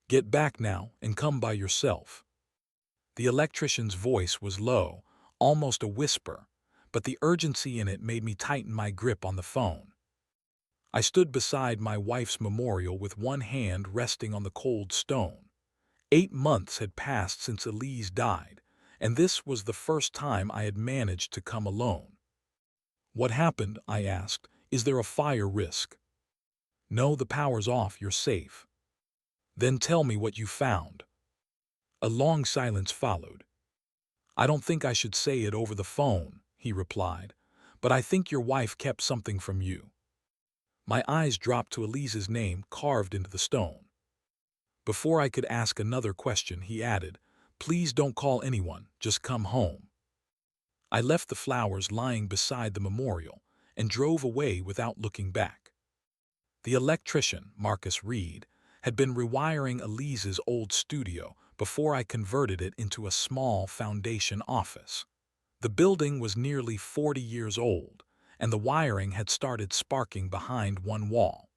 Get back now and come by yourself." The electrician's voice was low, almost a whisper, but the urgency in it made me tighten my grip on the phone. I stood beside my wife's memorial with one hand resting on the cold stone. 8 months had passed since Elise died, and this was the first time I had managed to come alone. "What happened?" I asked. "Is there a fire risk?" "No, the power's off, you're safe." "Then tell me what you found." A long silence followed. "I don't think I should say it over the phone," he replied, "but I think your wife kept something from you." My eyes dropped to Elise's name carved into the stone. Before I could ask another question, he added, "Please don't call anyone, just come home." I left the flowers lying beside the memorial and drove away without looking back. The electrician, Marcus Reed, had been rewiring Elise's old studio before I converted it into a small foundation office. The building was nearly 40 years old, and the wiring had started sparking behind one wall.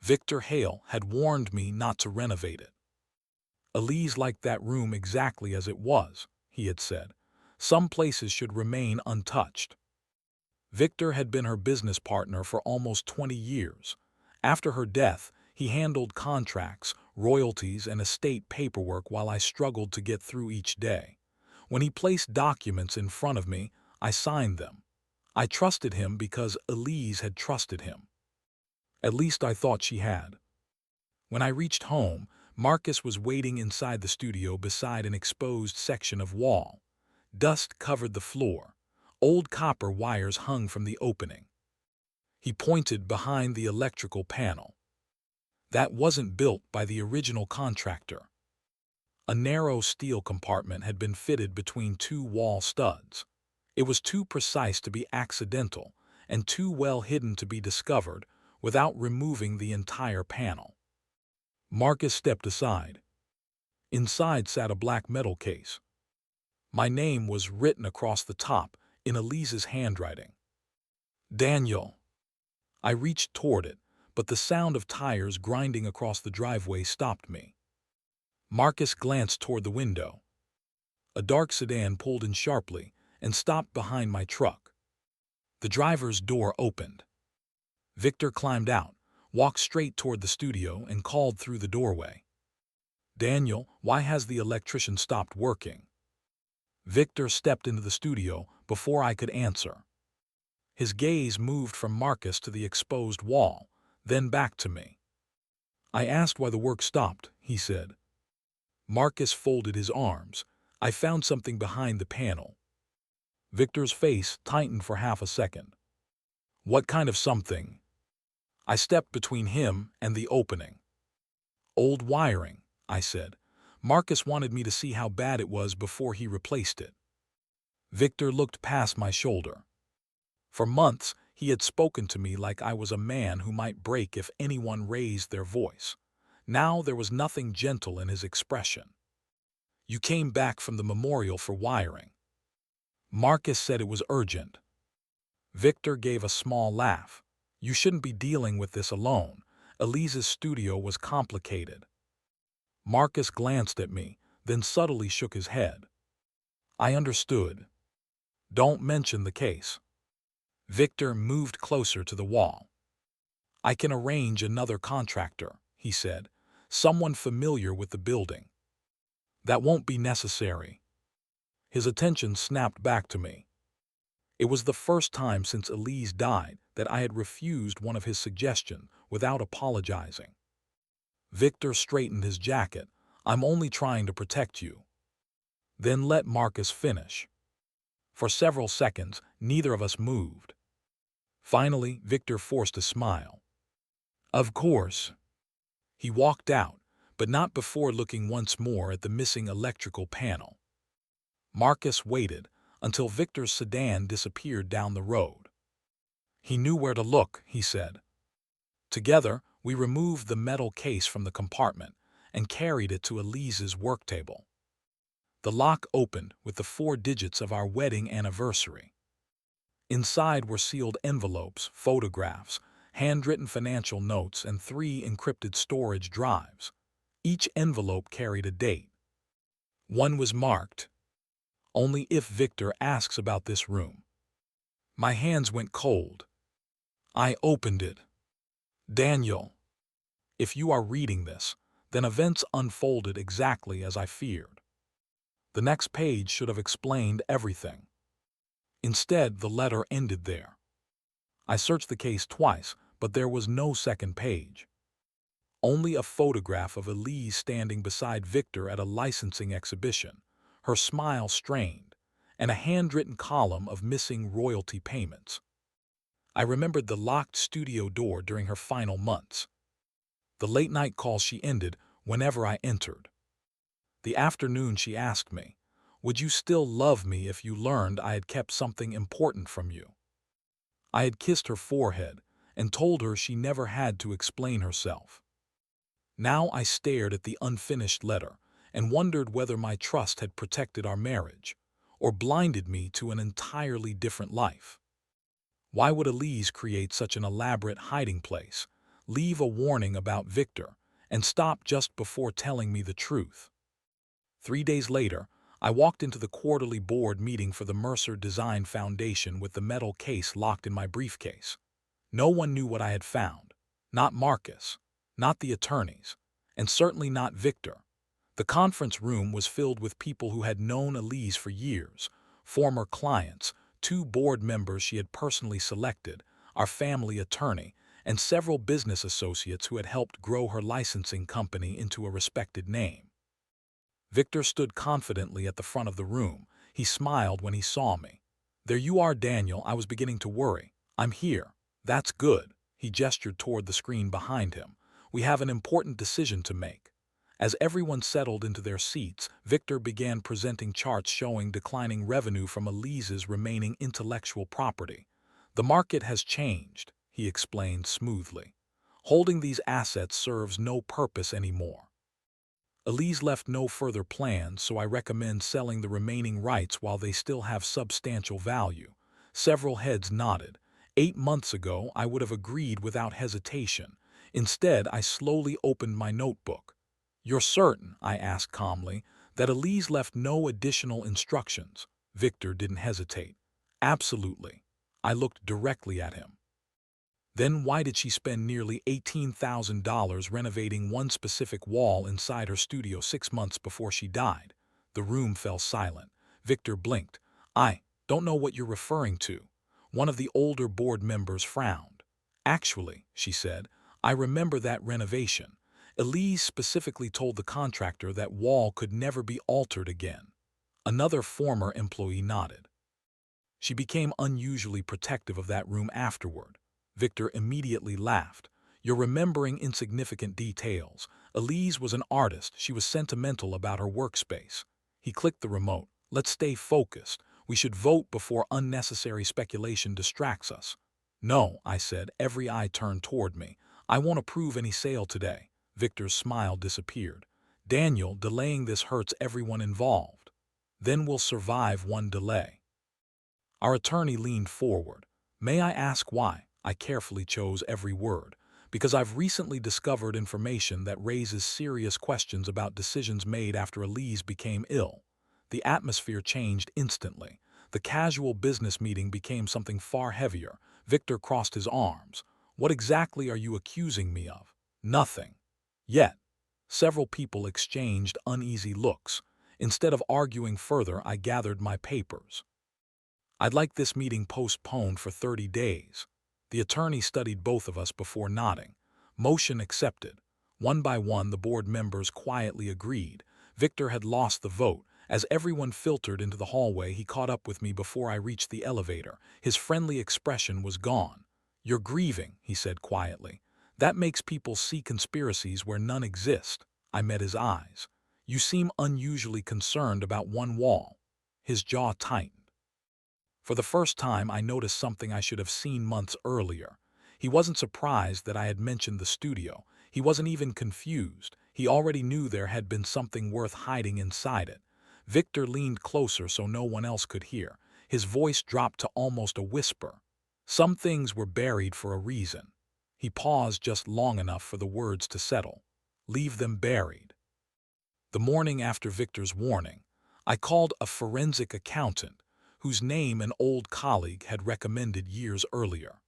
Victor Hale had warned me not to renovate it. "Elise liked that room exactly as it was," he had said. "Some places should remain untouched." Victor had been her business partner for almost 20 years. After her death, he handled contracts, royalties, and estate paperwork while I struggled to get through each day. When he placed documents in front of me, I signed them. I trusted him because Elise had trusted him. At least I thought she had. When I reached home, Marcus was waiting inside the studio beside an exposed section of wall. Dust covered the floor. Old copper wires hung from the opening. He pointed behind the electrical panel. "That wasn't built by the original contractor." A narrow steel compartment had been fitted between two wall studs. It was too precise to be accidental and too well hidden to be discovered without removing the entire panel. Marcus stepped aside. Inside sat a black metal case. My name was written across the top in Elise's handwriting. "Daniel." I reached toward it, but the sound of tires grinding across the driveway stopped me. Marcus glanced toward the window. A dark sedan pulled in sharply and stopped behind my truck. The driver's door opened. Victor climbed out, walked straight toward the studio, and called through the doorway. "Daniel, why has the electrician stopped working?" Victor stepped into the studio before I could answer. His gaze moved from Marcus to the exposed wall, then back to me. "I asked why the work stopped," he said. Marcus folded his arms. "I found something behind the panel." Victor's face tightened for half a second. "What kind of something?" I stepped between him and the opening. "Old wiring," I said. "Marcus wanted me to see how bad it was before he replaced it." Victor looked past my shoulder. For months, he had spoken to me like I was a man who might break if anyone raised their voice. Now there was nothing gentle in his expression. "You came back from the memorial for wiring." Marcus said it was urgent. Victor gave a small laugh. "You shouldn't be dealing with this alone. Elise's studio was complicated." Marcus glanced at me, then subtly shook his head. I understood. "Don't mention the case." Victor moved closer to the wall. "I can arrange another contractor," he said. "Someone familiar with the building." "That won't be necessary." His attention snapped back to me. It was the first time since Elise died that I had refused one of his suggestions without apologizing. Victor straightened his jacket. "I'm only trying to protect you." Then let Marcus finish. For several seconds, neither of us moved. Finally, Victor forced a smile. "Of course." He walked out, but not before looking once more at the missing electrical panel. Marcus waited until Victor's sedan disappeared down the road. "He knew where to look," he said. Together, we removed the metal case from the compartment and carried it to Elise's work table. The lock opened with the 4 digits of our wedding anniversary. Inside were sealed envelopes, photographs, handwritten financial notes, and 3 encrypted storage drives. Each envelope carried a date. One was marked, "Only if Victor asks about this room." My hands went cold. I opened it. Daniel, if you are reading this, then events unfolded exactly as I feared. The next page should have explained everything. Instead, the letter ended there. I searched the case twice, but there was no second page. Only a photograph of Elise standing beside Victor at a licensing exhibition, her smile strained, and a handwritten column of missing royalty payments. I remembered the locked studio door during her final months, the late-night calls she ended whenever I entered. The afternoon she asked me, "Would you still love me if you learned I had kept something important from you?" I had kissed her forehead and told her she never had to explain herself. Now I stared at the unfinished letter and wondered whether my trust had protected our marriage or blinded me to an entirely different life. Why would Elise create such an elaborate hiding place, leave a warning about Victor, and stop just before telling me the truth? 3 days later, I walked into the quarterly board meeting for the Mercer Design Foundation with the metal case locked in my briefcase. No one knew what I had found. Not Marcus, not the attorneys, and certainly not Victor. The conference room was filled with people who had known Elise for years, former clients, 2 board members she had personally selected, our family attorney, and several business associates who had helped grow her licensing company into a respected name. Victor stood confidently at the front of the room. He smiled when he saw me. "There you are, Daniel." I was beginning to worry. "I'm here." "That's good." He gestured toward the screen behind him. "We have an important decision to make." As everyone settled into their seats, Victor began presenting charts showing declining revenue from Elise's remaining intellectual property. "The market has changed," he explained smoothly. "Holding these assets serves no purpose anymore. Elise left no further plans, so I recommend selling the remaining rights while they still have substantial value." Several heads nodded. 8 months ago, I would have agreed without hesitation. Instead, I slowly opened my notebook. "You're certain," I asked calmly, "that Elise left no additional instructions?" Victor didn't hesitate. "Absolutely." I looked directly at him. "Then why did she spend nearly $18,000 renovating one specific wall inside her studio 6 months before she died?" The room fell silent. Victor blinked. "I don't know what you're referring to." One of the older board members frowned. "Actually," she said, "I remember that renovation. Elise specifically told the contractor that wall could never be altered again." Another former employee nodded. "She became unusually protective of that room afterward." Victor immediately laughed. "You're remembering insignificant details. Elise was an artist. She was sentimental about her workspace." He clicked the remote. "Let's stay focused. We should vote before unnecessary speculation distracts us." "No," I said, every eye turned toward me. "I won't approve any sale today." Victor's smile disappeared. "Daniel, delaying this hurts everyone involved." "Then we'll survive one delay." Our attorney leaned forward. "May I ask why?" I carefully chose every word. "Because I've recently discovered information that raises serious questions about decisions made after Elise became ill." The atmosphere changed instantly. The casual business meeting became something far heavier. Victor crossed his arms. "What exactly are you accusing me of?" "Nothing." Yet. Several people exchanged uneasy looks. Instead of arguing further, I gathered my papers. "I'd like this meeting postponed for 30 days. The attorney studied both of us before nodding. Motion accepted. One by one, the board members quietly agreed. Victor had lost the vote. As everyone filtered into the hallway, he caught up with me before I reached the elevator. His friendly expression was gone. "You're grieving," he said quietly. "That makes people see conspiracies where none exist." I met his eyes. "You seem unusually concerned about one wall." His jaw tightened. For the first time, I noticed something I should have seen months earlier. He wasn't surprised that I had mentioned the studio. He wasn't even confused. He already knew there had been something worth hiding inside it. Victor leaned closer so no one else could hear. His voice dropped to almost a whisper. "Some things were buried for a reason." He paused just long enough for the words to settle. "Leave them buried." The morning after Victor's warning, I called a forensic accountant whose name an old colleague had recommended years earlier.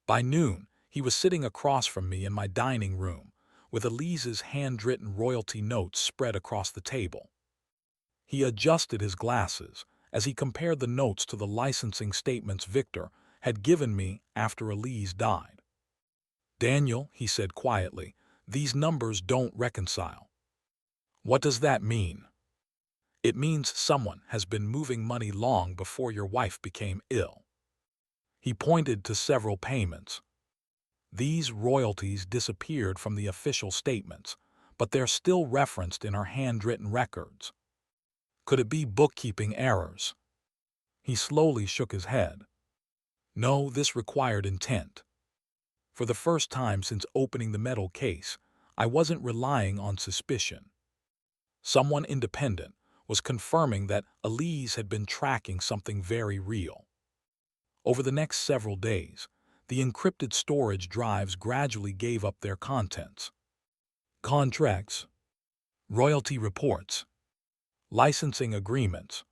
By noon, he was sitting across from me in my dining room, with Elise's handwritten royalty notes spread across the table. He adjusted his glasses as he compared the notes to the licensing statements Victor had given me after Elise died. "Daniel," he said quietly, "these numbers don't reconcile." "What does that mean?" "It means someone has been moving money long before your wife became ill." He pointed to several payments. "These royalties disappeared from the official statements, but they're still referenced in our handwritten records. Could it be bookkeeping errors?" He slowly shook his head. "No, this required intent." For the first time since opening the metal case, I wasn't relying on suspicion. Someone independent was confirming that Elise had been tracking something very real. Over the next several days, the encrypted storage drives gradually gave up their contents. Contracts, royalty reports, licensing agreements.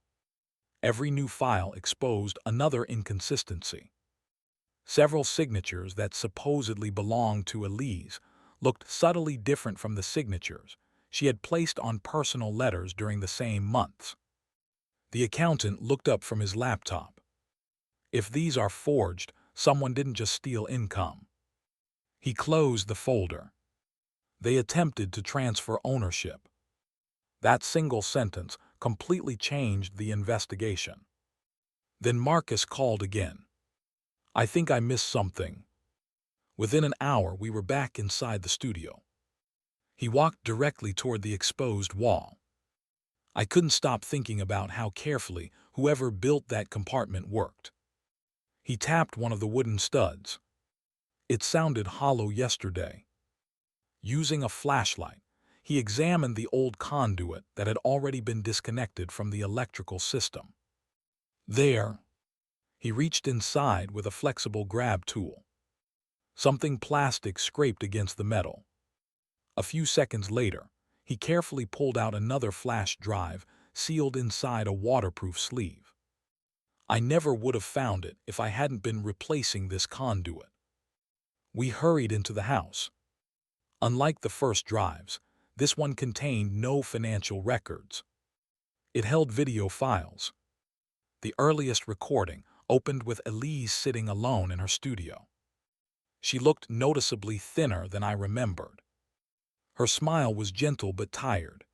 Every new file exposed another inconsistency. Several signatures that supposedly belonged to Elise looked subtly different from the signatures she had placed on personal letters during the same months. The accountant looked up from his laptop. "If these are forged, someone didn't just steal income." He closed the folder. "They attempted to transfer ownership." That single sentence completely changed the investigation. Then Marcus called again. "I think I missed something." Within an hour, we were back inside the studio. He walked directly toward the exposed wall. I couldn't stop thinking about how carefully whoever built that compartment worked. He tapped one of the wooden studs. It sounded hollow yesterday. Using a flashlight, he examined the old conduit that had already been disconnected from the electrical system. There, he reached inside with a flexible grab tool. Something plastic scraped against the metal. A few seconds later, he carefully pulled out another flash drive sealed inside a waterproof sleeve. I never would have found it if I hadn't been replacing this conduit. We hurried into the house. Unlike the first drives, this one contained no financial records. It held video files. The earliest recording opened with Elise sitting alone in her studio. She looked noticeably thinner than I remembered. Her smile was gentle but tired.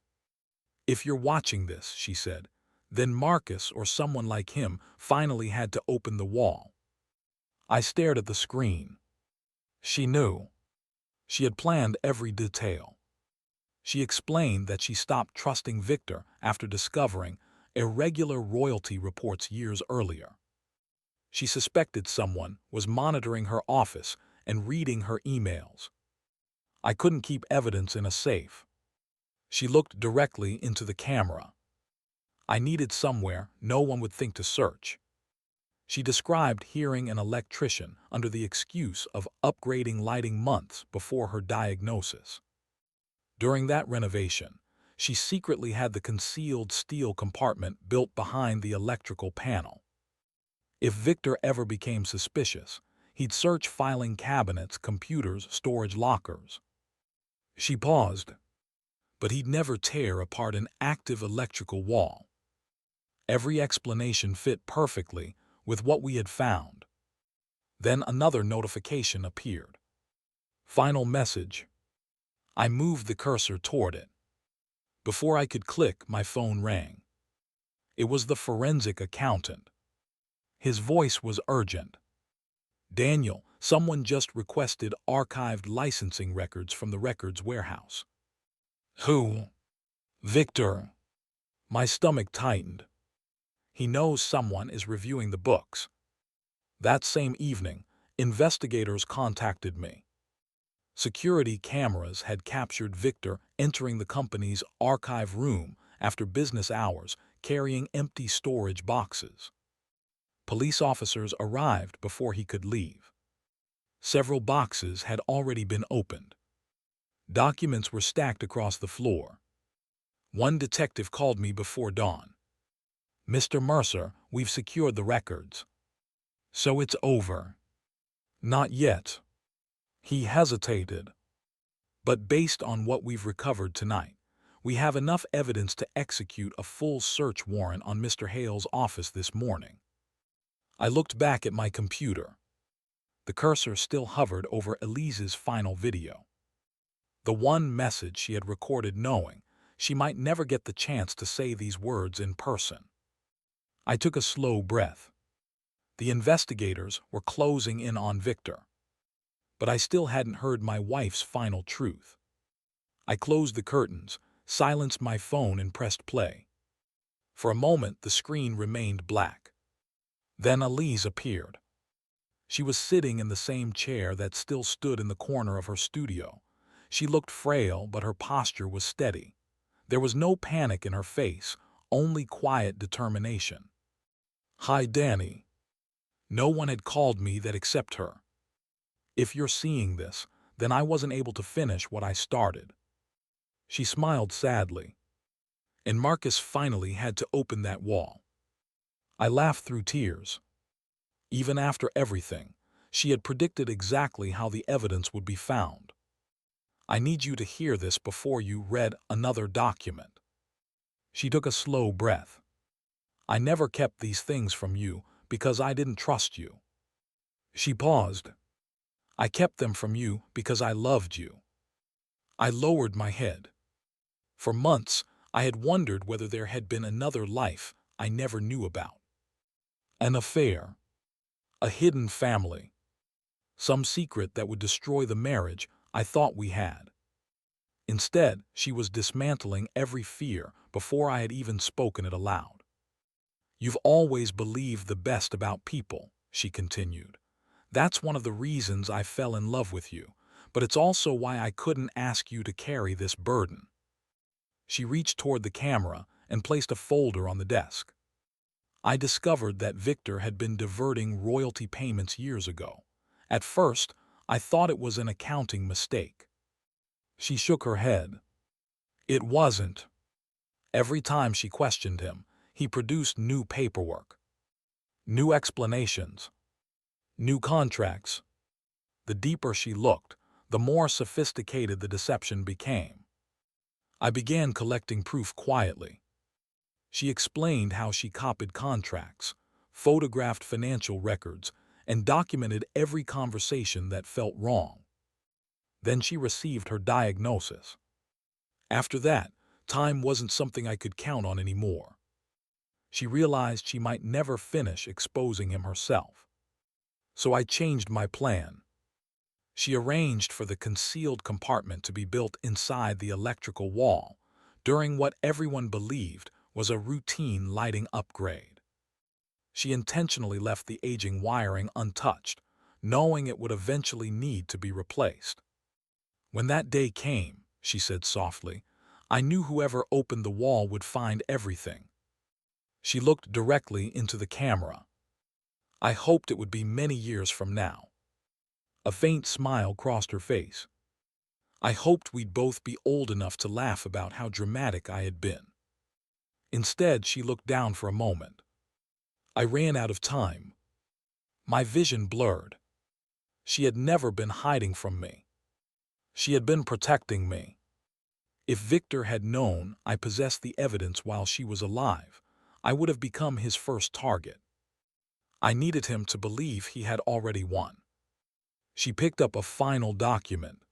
"If you're watching this," she said, "then Marcus or someone like him finally had to open the wall." I stared at the screen. She knew. She had planned every detail. She explained that she stopped trusting Victor after discovering irregular royalty reports years earlier. She suspected someone was monitoring her office and reading her emails. I couldn't keep evidence in a safe. She looked directly into the camera. I needed somewhere no one would think to search. She described hearing an electrician under the excuse of upgrading lighting months before her diagnosis. During that renovation, she secretly had the concealed steel compartment built behind the electrical panel. If Victor ever became suspicious, he'd search filing cabinets, computers, storage lockers. She paused. But he'd never tear apart an active electrical wall. Every explanation fit perfectly with what we had found. Then another notification appeared. Final message. I moved the cursor toward it. Before I could click, my phone rang. It was the forensic accountant. His voice was urgent. "Daniel, someone just requested archived licensing records from the records warehouse." "Who?" "Victor." My stomach tightened. He knows someone is reviewing the books. That same evening, investigators contacted me. Security cameras had captured Victor entering the company's archive room after business hours, carrying empty storage boxes. Police officers arrived before he could leave. Several boxes had already been opened. Documents were stacked across the floor. One detective called me before dawn. "Mr. Mercer, we've secured the records." "So it's over?" "Not yet." He hesitated. "But based on what we've recovered tonight, we have enough evidence to execute a full search warrant on Mr. Hale's office this morning." I looked back at my computer. The cursor still hovered over Elise's final video. The one message she had recorded, knowing she might never get the chance to say these words in person. I took a slow breath. The investigators were closing in on Victor. But I still hadn't heard my wife's final truth. I closed the curtains, silenced my phone, and pressed play. For a moment, the screen remained black. Then Elise appeared. She was sitting in the same chair that still stood in the corner of her studio. She looked frail, but her posture was steady. There was no panic in her face, only quiet determination. "Hi, Danny." No one had called me that except her. "If you're seeing this, then I wasn't able to finish what I started." She smiled sadly. "And Marcus finally had to open that wall." I laughed through tears. Even after everything, she had predicted exactly how the evidence would be found. "I need you to hear this before you read another document." She took a slow breath. "I never kept these things from you because I didn't trust you." She paused. "I kept them from you because I loved you." I lowered my head. For months, I had wondered whether there had been another life I never knew about. An affair. A hidden family. Some secret that would destroy the marriage I thought we had. Instead, she was dismantling every fear before I had even spoken it aloud. "You've always believed the best about people," she continued. "That's one of the reasons I fell in love with you, but it's also why I couldn't ask you to carry this burden." She reached toward the camera and placed a folder on the desk. "I discovered that Victor had been diverting royalty payments years ago. At first, I thought it was an accounting mistake." She shook her head. "It wasn't." Every time she questioned him, he produced new paperwork, new explanations, new contracts. The deeper she looked, the more sophisticated the deception became. I began collecting proof quietly. She explained how she copied contracts, photographed financial records, and documented every conversation that felt wrong. Then she received her diagnosis. After that, time wasn't something I could count on anymore. She realized she might never finish exposing him herself. So I changed my plan. She arranged for the concealed compartment to be built inside the electrical wall, during what everyone believed was a routine lighting upgrade. She intentionally left the aging wiring untouched, knowing it would eventually need to be replaced. "When that day came," she said softly, "I knew whoever opened the wall would find everything." She looked directly into the camera. "I hoped it would be many years from now." A faint smile crossed her face. "I hoped we'd both be old enough to laugh about how dramatic I had been." Instead, she looked down for a moment. "I ran out of time." My vision blurred. She had never been hiding from me. She had been protecting me. If Victor had known I possessed the evidence while she was alive, I would have become his first target. I needed him to believe he had already won. She picked up a final document.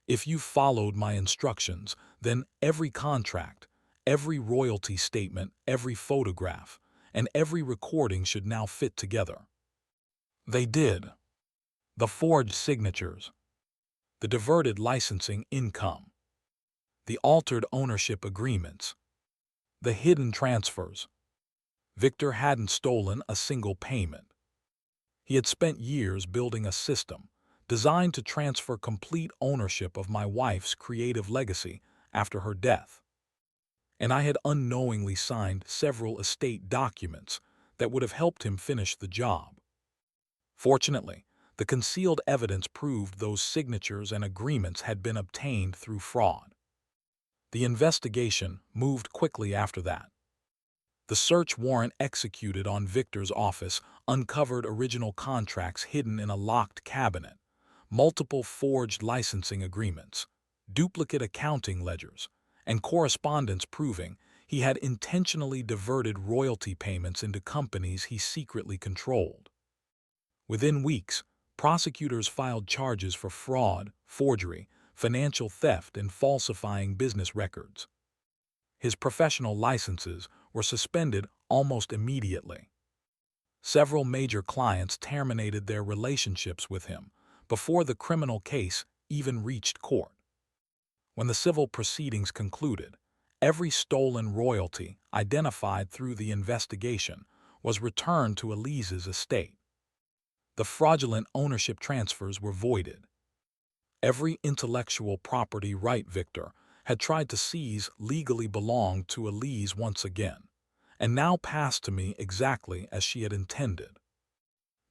"If you followed my instructions, then every contract, every royalty statement, every photograph, and every recording should now fit together." They did. The forged signatures, the diverted licensing income, the altered ownership agreements, the hidden transfers. Victor hadn't stolen a single payment. He had spent years building a system designed to transfer complete ownership of my wife's creative legacy after her death. And I had unknowingly signed several estate documents that would have helped him finish the job. Fortunately, the concealed evidence proved those signatures and agreements had been obtained through fraud. The investigation moved quickly after that. The search warrant executed on Victor's office uncovered original contracts hidden in a locked cabinet, multiple forged licensing agreements, duplicate accounting ledgers, and correspondence proving he had intentionally diverted royalty payments into companies he secretly controlled. Within weeks, prosecutors filed charges for fraud, forgery, financial theft, and falsifying business records. His professional licenses were suspended almost immediately. Several major clients terminated their relationships with him before the criminal case even reached court. When the civil proceedings concluded, every stolen royalty identified through the investigation was returned to Elise's estate. The fraudulent ownership transfers were voided. Every intellectual property right Victor had tried to seize legally belonged to Elise once again, and now passed to me exactly as she had intended.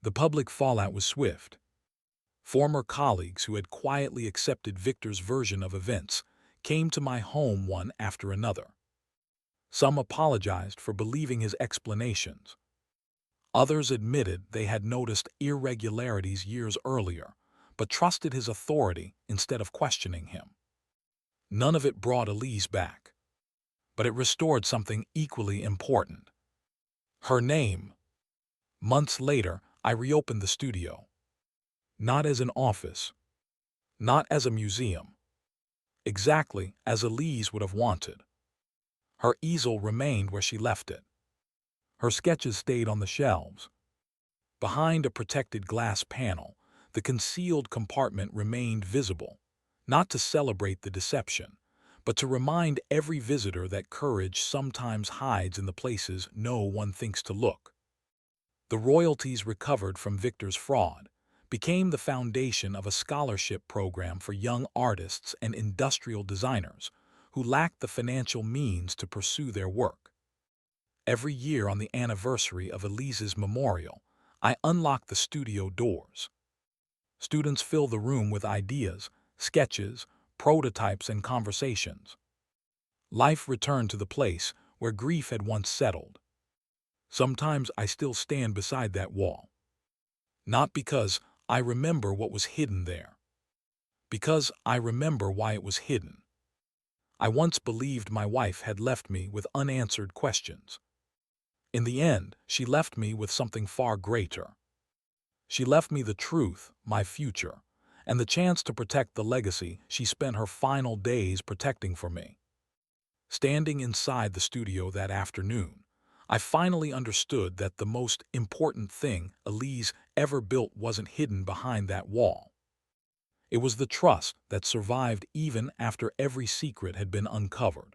The public fallout was swift. Former colleagues who had quietly accepted Victor's version of events came to my home one after another. Some apologized for believing his explanations. Others admitted they had noticed irregularities years earlier, but trusted his authority instead of questioning him. None of it brought Elise back, but it restored something equally important: her name. Months later, I reopened the studio. Not as an office, not as a museum, exactly as Elise would have wanted. Her easel remained where she left it. Her sketches stayed on the shelves. Behind a protected glass panel, the concealed compartment remained visible, not to celebrate the deception, but to remind every visitor that courage sometimes hides in the places no one thinks to look. The royalties recovered from Victor's fraud became the foundation of a scholarship program for young artists and industrial designers who lacked the financial means to pursue their work. Every year on the anniversary of Elise's memorial, I unlock the studio doors. Students fill the room with ideas, sketches, prototypes, and conversations. Life returned to the place where grief had once settled. Sometimes I still stand beside that wall. Not because I remember what was hidden there, because I remember why it was hidden. I once believed my wife had left me with unanswered questions. In the end, she left me with something far greater. She left me the truth, my future, and the chance to protect the legacy she spent her final days protecting for me. Standing inside the studio that afternoon, I finally understood that the most important thing Elise ever built wasn't hidden behind that wall. It was the trust that survived even after every secret had been uncovered.